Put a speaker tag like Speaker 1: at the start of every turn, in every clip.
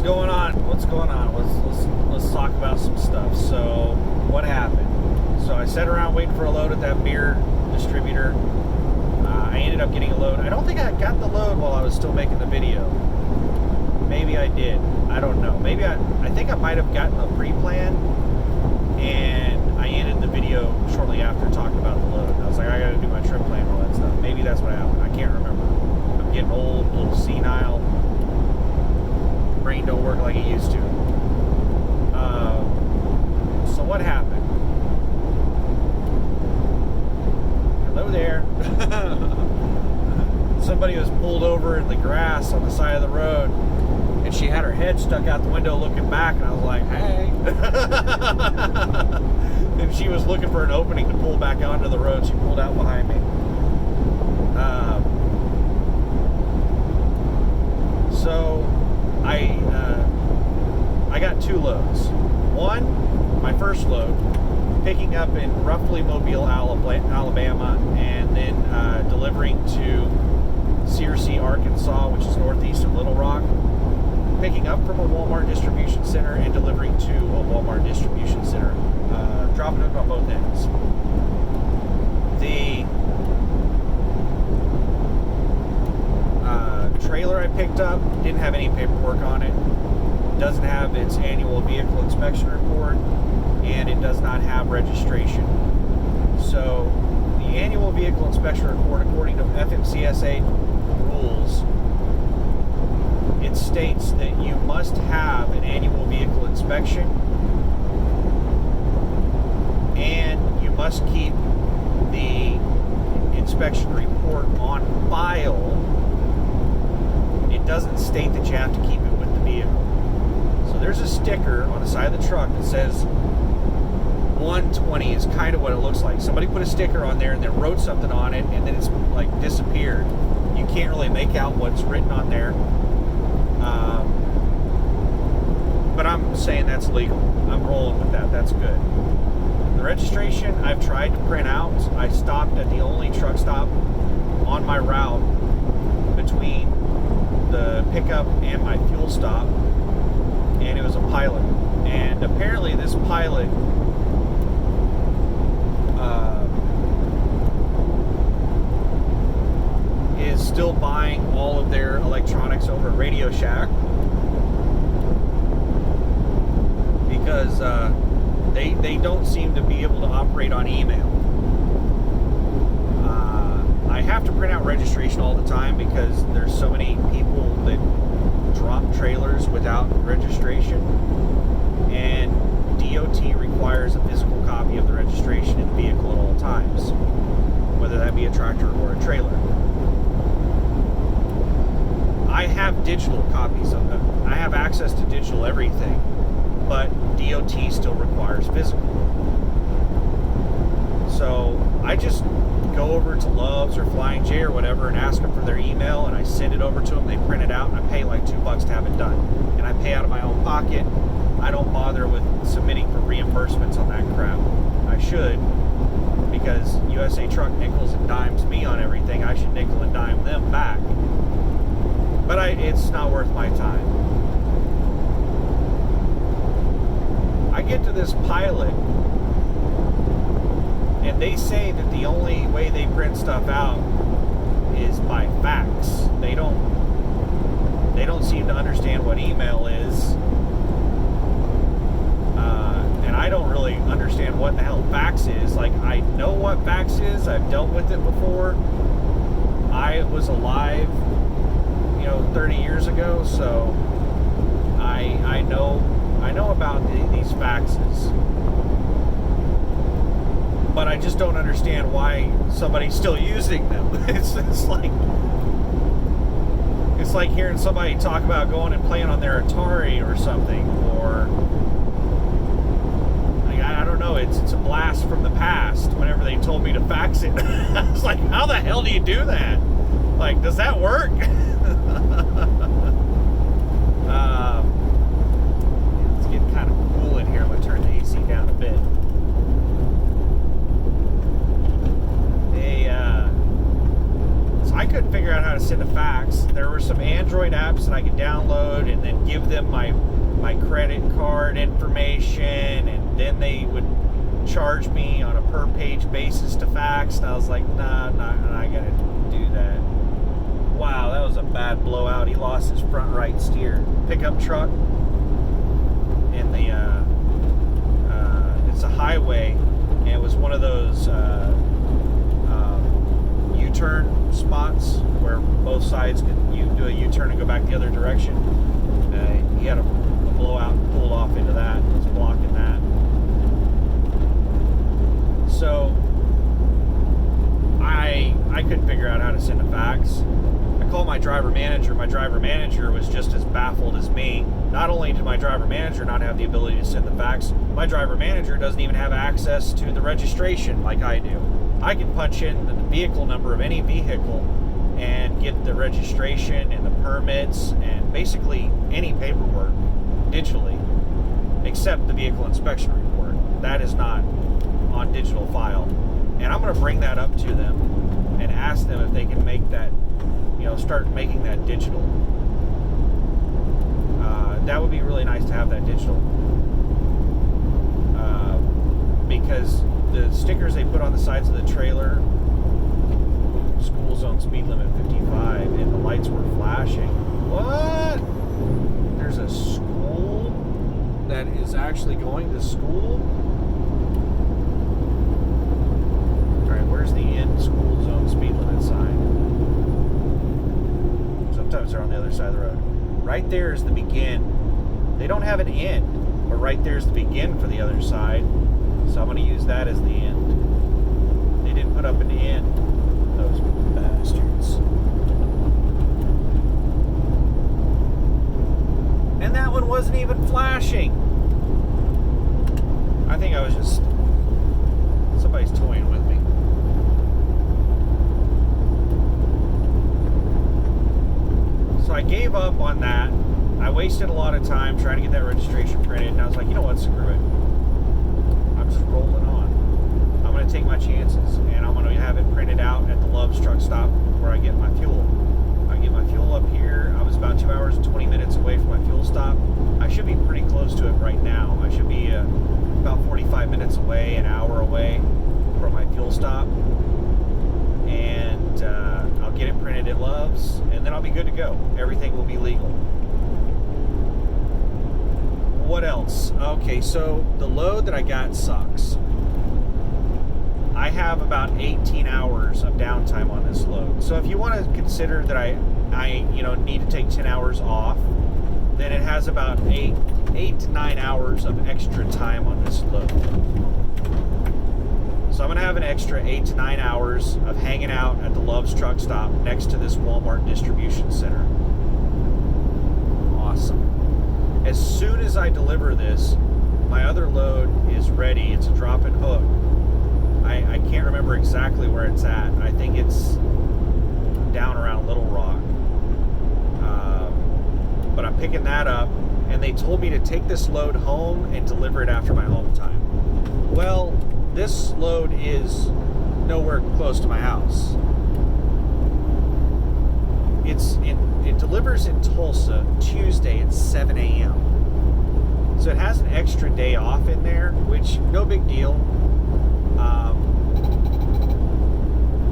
Speaker 1: what's going on? Let's talk about some stuff. So, what happened? So I sat around waiting for a load at that beer distributor. I ended up getting a load. I don't think I got the load while I was still making the video. Maybe I did. I don't know. Maybe I think I might have gotten a pre-plan, and I ended the video shortly after talking about the load. I was like, I gotta do my trip plan and all that stuff. Maybe that's what happened. I can't remember. I'm getting old, a little senile. Brain don't work like it used to. So what happened? Hello there. Somebody was pulled over in the grass on the side of the road, and she had her head stuck out the window looking back, and I was like, hey. And she was looking for an opening to pull back onto the road. She pulled out behind me. So I got two loads. One, my first load, picking up in roughly Mobile, Alabama, and then delivering to Searcy, Arkansas, which is northeast of Little Rock. Picking up from a Walmart distribution center and delivering to a Walmart distribution center. Dropping it on both ends. The trailer I picked up didn't have any paperwork on it. Doesn't have its annual vehicle inspection report, and it does not have registration. So the annual vehicle inspection report, according to FMCSA rules, it states that you must have an annual vehicle inspection, and you must keep the inspection report on file. It doesn't state that you have to keep it with the vehicle. So there's a sticker on the side of the truck that says 120 is kind of what it looks like. Somebody put a sticker on there and then wrote something on it, and then it's like disappeared. You can't really make out what's written on there. But I'm saying that's legal. I'm rolling with that. That's good. The registration I've tried to print out. I stopped at the only truck stop on my route between the pickup and my fuel stop, and it was a Pilot. And apparently this Pilot is still buying all of their electronics over at Radio Shack, because they don't seem to be able to operate on email. I have to print out registration all the time because there's so many people that drop trailers without registration, and DOT requires a physical copy of the registration in the vehicle at all times, whether that be a tractor or a trailer. I have digital copies of them. I have access to digital everything, but DOT still requires physical. So I just go over to Love's or Flying J or whatever and ask them for their email, and I send it over to them. They print it out, and I pay like $2 to have it done. And I pay out of my own pocket. I don't bother with submitting for reimbursements on that crap. I should, because USA Truck nickels and dimes me on everything. I should nickel and dime them back. But it's not worth my time. I get to this Pilot, and they say that the only way they print stuff out is by fax. They don't seem to understand what email is, and I don't really understand what the hell fax is. Like, I know what fax is. I've dealt with it before. I was alive, 30 years ago, so I know about these faxes. But I just don't understand why somebody's still using them. It's like hearing somebody talk about going and playing on their Atari or something, or like, I don't know. It's a blast from the past. Whenever they told me to fax it, I was like, how the hell do you do that? Like, does that work? It's getting kind of cool in here. I'm gonna turn the AC down a bit. So I couldn't figure out how to send a fax. There were some Android apps that I could download load and then give them my credit card information, and then they would charge me on a per page basis to fax. And I was like, nah, I'm not gonna do that. Wow, that was a bad blowout. He lost his front right steer. Pickup truck in the it's a highway, and it was one of those U-turn spots where both sides you do a U-turn and go back the other direction. He had a blowout and pulled off into that. It was blocking that. So I couldn't figure out how to send a fax. I called my driver manager. My driver manager was just as baffled as me. Not only did my driver manager not have the ability to send the fax, my driver manager doesn't even have access to the registration like I do. I can punch in the vehicle number of any vehicle and get the registration and the permits and basically any paperwork digitally, except the vehicle inspection report. That is not on digital file. And I'm going to bring that up to them and ask them if they can make that, start making that digital. That would be really nice to have that digital. Because the stickers they put on the sides of the trailer, school zone speed limit 55, and the lights were flashing. What? There's a school that is actually going to school? Alright, where's the end school zone speed limit sign? Sometimes they're on the other side of the road. Right there is the begin. They don't have an end, but right there's the begin for the other side. So I'm going to use that as the end. They didn't put up an end. Those bastards. And that one wasn't even flashing. I think I was just... somebody's toying with me. So I gave up on that. I wasted a lot of time trying to get that registration printed, and I was like, you know what, screw it. I'm just rolling on. I'm going to take my chances, and I'm going to have it printed out at the Love's truck stop where I get my fuel. I get my fuel up here. I was about 2 hours and 20 minutes away from my fuel stop. I should be pretty close to it right now. I should be about 45 minutes away, an hour away from my fuel stop. And I'll get it printed at Love's, and then I'll be good to go. Everything will be legal. What else? Okay, so the load that I got sucks. I have about 18 hours of downtime on this load. So if you want to consider that I need to take 10 hours off, then it has about 8 to 9 hours of extra time on this load. So I'm going to have an extra 8 to 9 hours of hanging out at the Love's truck stop next to this Walmart distribution center. Awesome. As soon as I deliver this, my other load is ready. It's a drop and hook. I can't remember exactly where it's at. I think it's down around Little Rock. But I'm picking that up, and they told me to take this load home and deliver it after my home time. Well, this load is nowhere close to my house. It delivers in Tulsa Tuesday at 7 a.m. So it has an extra day off in there, which no big deal.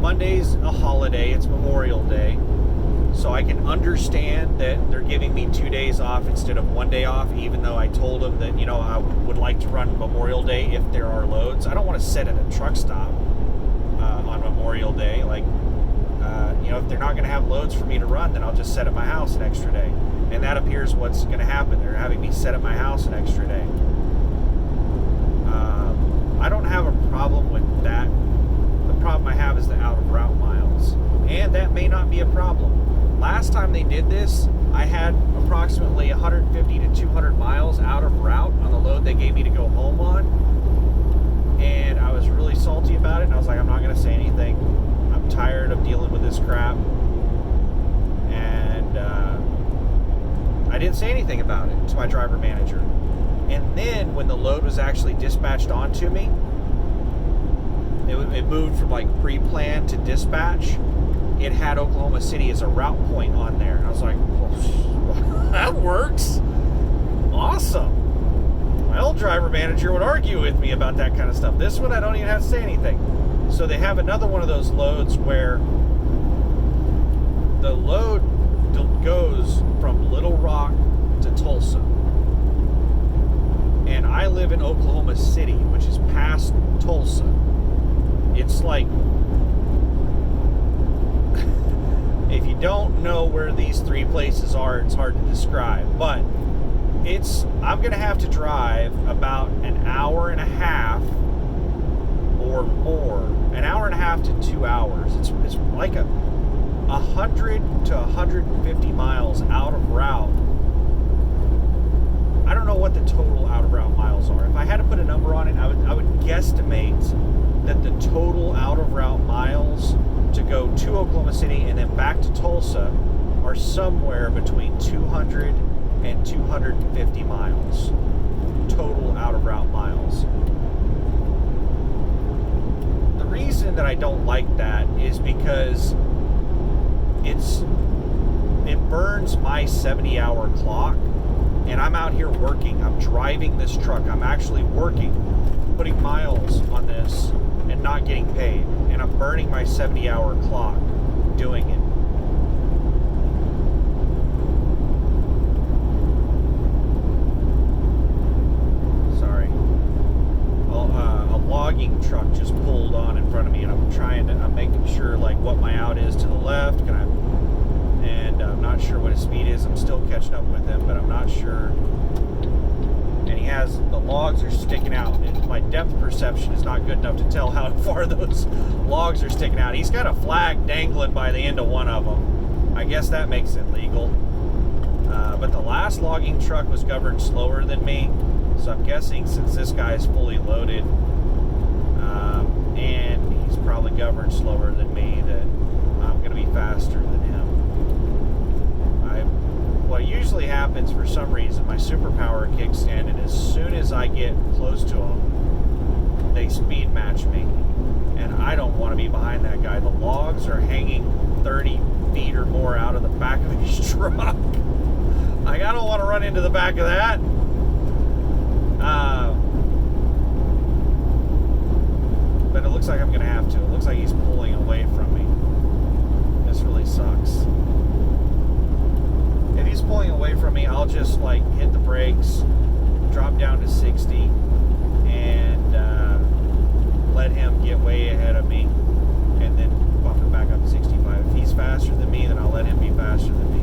Speaker 1: Monday's a holiday, it's Memorial Day. So I can understand that they're giving me 2 days off instead of 1 day off, even though I told them that, I would like to run Memorial Day if there are loads. I don't want to sit at a truck stop on Memorial Day. If they're not going to have loads for me to run, then I'll just sit at my house an extra day. And that appears what's going to happen. They're having me sit at my house an extra day. I don't have a problem with that. The problem I have is the out of route miles. And that may not be a problem. Last time they did this, I had approximately 150 to 200 miles out of route on the load they gave me to go home on. And I was really salty about it, and I was like, I'm not going to say anything. I'm tired of dealing with this crap. And I didn't say anything about it to my driver manager. And then when the load was actually dispatched onto me, it moved from pre-planned to dispatch. It had Oklahoma City as a route point on there. And I was like, That works. Awesome. My old driver manager would argue with me about that kind of stuff. This one, I don't even have to say anything. So they have another one of those loads where the load goes from Little Rock to Tulsa. And I live in Oklahoma City, which is past Tulsa. It's like, if you don't know where these three places are, it's hard to describe. But I'm going to have to drive about an hour and a half or more, an hour and a half to 2 hours. It's like 100 to 150 miles out of route. I don't know what the total out of route miles are. If I had to put a number on it, I would guesstimate that the total out of route miles to go to Oklahoma City and then back to Tulsa are somewhere between 200 and 250 miles. Total out of route miles. The reason that I don't like that is because it burns my 70-hour clock, and I'm out here working. I'm driving this truck. I'm actually working, putting miles on this and not getting paid. And I'm burning my 70-hour clock doing it. Sorry. Well, a logging truck just pulled on in front of me, and I'm making sure like what my out is to the left. And I'm not sure what his speed is. I'm still catching up with him, but I'm not sure. And the logs are sticking out, and my depth perception is not good enough to tell how far those logs are sticking out. He's got a flag dangling by the end of one of them. I guess that makes it legal. But the last logging truck was governed slower than me, so I'm guessing since this guy is fully loaded, and he's probably governed slower than me, that I'm going to be faster than him. What usually happens, for some reason, my superpower kicks in, and as soon as I get close to them, they speed match me. And I don't want to be behind that guy. The logs are hanging 30 feet or more out of the back of his truck. Like, I don't want to run into the back of that. But it looks like I'm going to have to. It looks like he's pulling away from me. This really sucks. If he's pulling away from me, I'll just like hit the brakes, drop down to 60, and let him get way ahead of me, and then bump it back up to 65. If he's faster than me, then I'll let him be faster than me.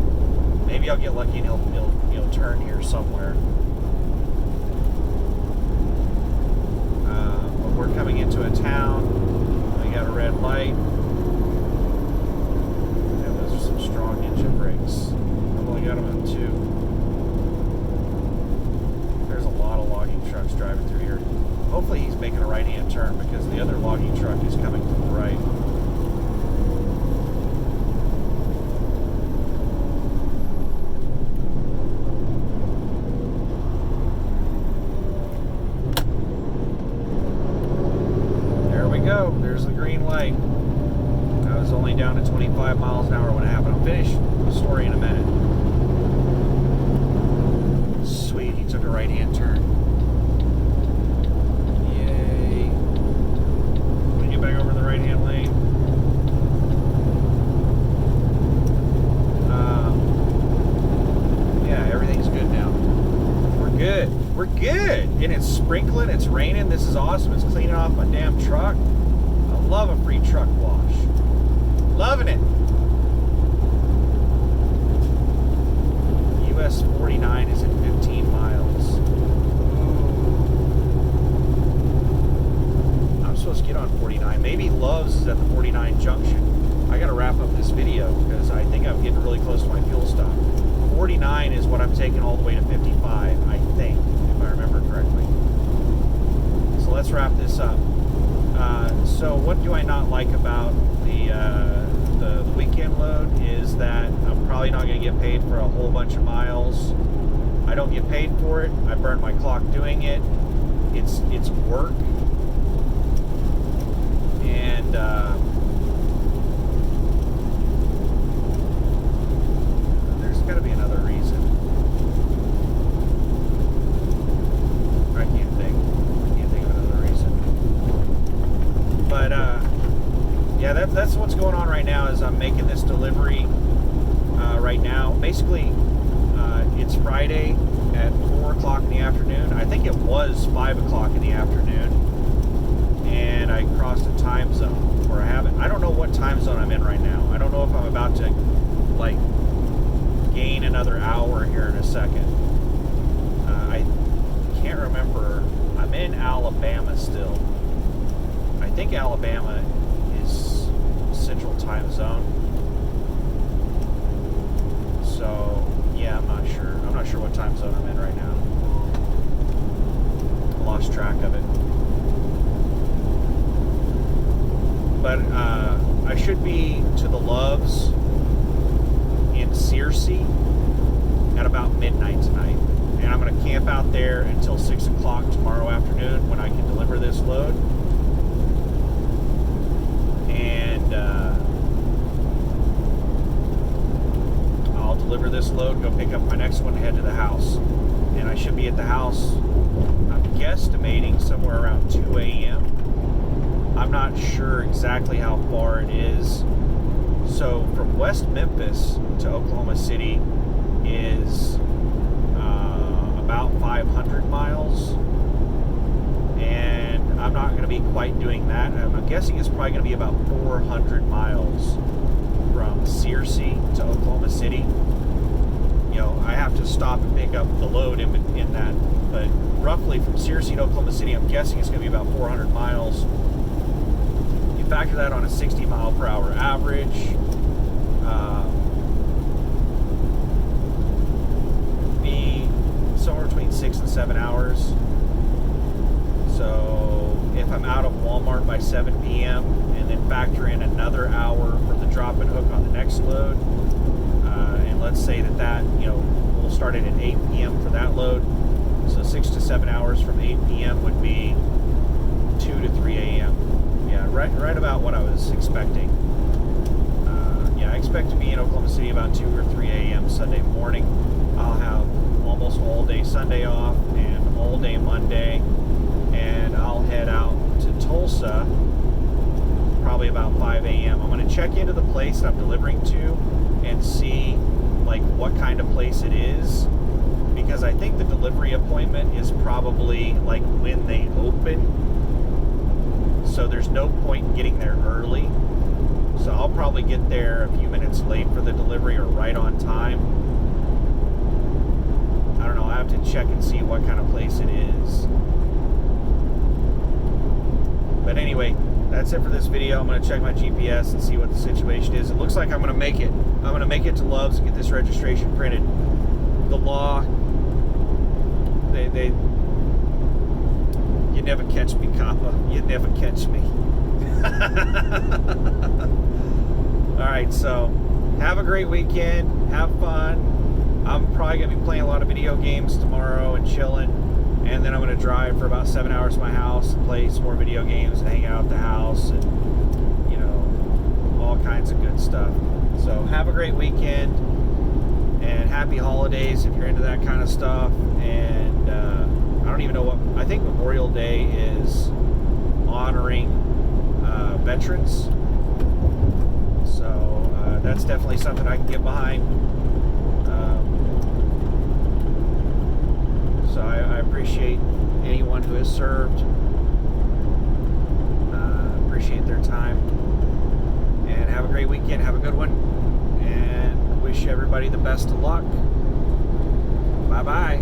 Speaker 1: Maybe I'll get lucky and he'll turn here somewhere. But we're coming into a town. We got a red light. Yeah, those are some strong Ninja brakes. I got him at 2. There's a lot of logging trucks driving through here. Hopefully he's making a right-hand turn, because the other logging truck is coming from the right. There we go. There's the green light. I was only down to 25 miles an hour when it happened. I'll finish the story in a minute. Sweet, he took a right-hand turn. Yay. Let me get back over in the right-hand lane. Yeah, everything's good now. We're good. We're good. And it's sprinkling, it's raining. This is awesome. It's cleaning off my damn truck. I love a free truck wash. Loving it. US 49 is at 15 miles. I'm supposed to get on 49. Maybe Love's is at the 49 junction. I gotta wrap up this video because I think I'm getting really close to my fuel stop. 49 is what I'm taking all the way to 55, I think, if I remember correctly. So let's wrap this up. So what do I not like about the weekend load is that I'm probably not going to get paid for a whole bunch of miles. I don't get paid for it. I burn my clock doing it. It's work. And there's got to be another reason. Friday at 4 o'clock in the afternoon. I think it was 5 o'clock in the afternoon. And I crossed a time zone, or I don't know what time zone I'm in right now. I don't know if I'm about to, like, gain another hour here in a second. I can't remember. I'm in Alabama still. I think Alabama is Central Time Zone. So, yeah, I'm not sure. I'm not sure what time zone I'm in right now. I lost track of it. But I should be to the Loves in Searcy at about midnight tonight. And I'm going to camp out there until 6 o'clock tomorrow afternoon when I can deliver this load. And I'll deliver this load, go pick up my next one, and head to the house. And I should be at the house, I'm guesstimating, somewhere around 2 a.m. I'm not sure exactly how far it is. So from West Memphis to Oklahoma City is about 500 miles. And I'm not going to be quite doing that. I'm guessing it's probably going to be about 400 miles from Searcy to Oklahoma City. You know, I have to stop and pick up the load in that. But roughly from Searcy to Oklahoma City, I'm guessing it's going to be about 400 miles. Factor that on a 60 mile per hour average, be somewhere between 6 and 7 hours. So if I'm out of Walmart by 7 p.m. and then factor in another hour for the drop and hook on the next load, and let's say that we'll start it at 8 p.m. for that load. So 6 to 7 hours from 8 p.m. would be 2 to 3 a.m. Yeah, right about what I was expecting. I expect to be in Oklahoma City about 2 or 3 a.m. Sunday morning. I'll have almost all day Sunday off and all day Monday, and I'll head out to Tulsa probably about 5 a.m. I'm going to check into the place that I'm delivering to and see like what kind of place it is, because I think the delivery appointment is probably like when they open. So there's no point in getting there early. So I'll probably get there a few minutes late for the delivery or right on time. I don't know. I have to check and see what kind of place it is. But anyway, that's it for this video. I'm going to check my GPS and see what the situation is. It looks like I'm going to make it. I'm going to make it to Love's and get this registration printed. The law, you never catch me, Kappa. You never catch me. Alright, so have a great weekend. Have fun. I'm probably going to be playing a lot of video games tomorrow and chilling. And then I'm going to drive for about 7 hours to my house and play some more video games and hang out at the house and, all kinds of good stuff. So have a great weekend and happy holidays if you're into that kind of stuff. And I don't even know what, I think Memorial Day is honoring veterans. So that's definitely something I can get behind. So I appreciate anyone who has served. Appreciate their time. And have a great weekend. Have a good one. And wish everybody the best of luck. Bye-bye.